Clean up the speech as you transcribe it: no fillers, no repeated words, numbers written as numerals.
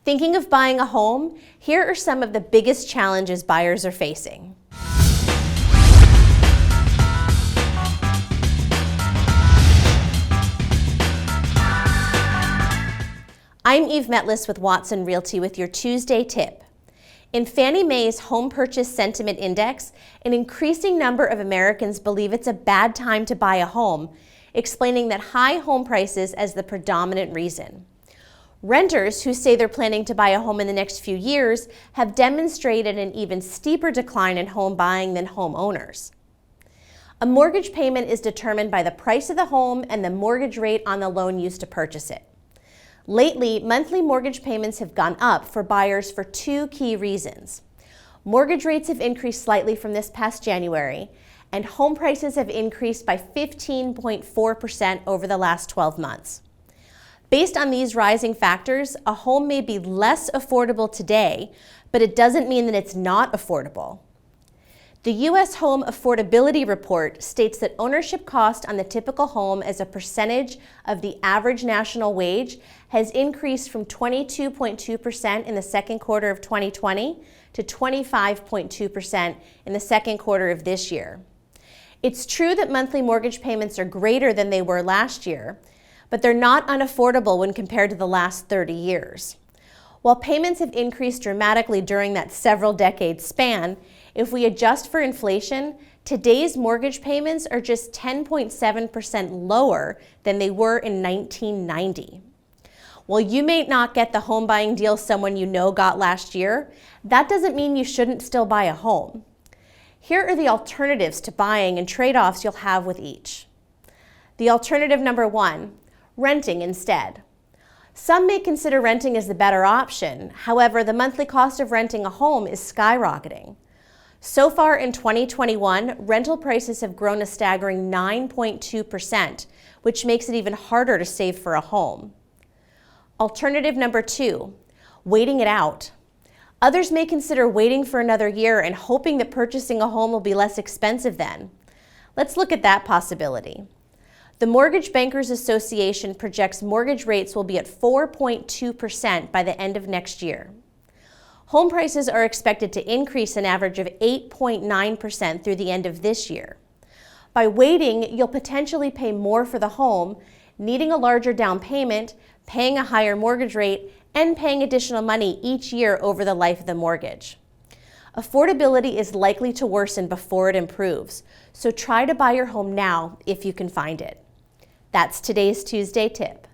Thinking of buying a home? Here are some of the biggest challenges buyers are facing. I'm Eve Metlis with Watson Realty with your Tuesday tip. In Fannie Mae's Home Purchase Sentiment Index, an increasing number of Americans believe it's a bad time to buy a home, explaining that high home prices as the predominant reason. Renters who say they're planning to buy a home in the next few years have demonstrated an even steeper decline in home buying than homeowners. A mortgage payment is determined by the price of the home and the mortgage rate on the loan used to purchase it. Lately, monthly mortgage payments have gone up for buyers for two key reasons. Mortgage rates have increased slightly from this past January, and home prices have increased by 15.4% over the last 12 months. Based on these rising factors, a home may be less affordable today, but it doesn't mean that it's not affordable. The U.S. Home Affordability Report states that ownership cost on the typical home as a percentage of the average national wage has increased from 22.2% in the second quarter of 2020 to 25.2% in the second quarter of this year. It's true that monthly mortgage payments are greater than they were last year, but they're not unaffordable when compared to the last 30 years. While payments have increased dramatically during that several decades span, if we adjust for inflation, today's mortgage payments are just 10.7% lower than they were in 1990. While you may not get the home buying deal someone you know got last year, that doesn't mean you shouldn't still buy a home. Here are the alternatives to buying and trade-offs you'll have with each. The alternative number one, renting instead. Some may consider renting as the better option. However, the monthly cost of renting a home is skyrocketing. So far in 2021, rental prices have grown a staggering 9.2%, which makes it even harder to save for a home. Alternative number two, waiting it out. Others may consider waiting for another year and hoping that purchasing a home will be less expensive then. Let's look at that possibility. The Mortgage Bankers Association projects mortgage rates will be at 4.2% by the end of next year. Home prices are expected to increase an average of 8.9% through the end of this year. By waiting, you'll potentially pay more for the home, needing a larger down payment, paying a higher mortgage rate, and paying additional money each year over the life of the mortgage. Affordability is likely to worsen before it improves, so try to buy your home now if you can find it. That's today's Tuesday tip.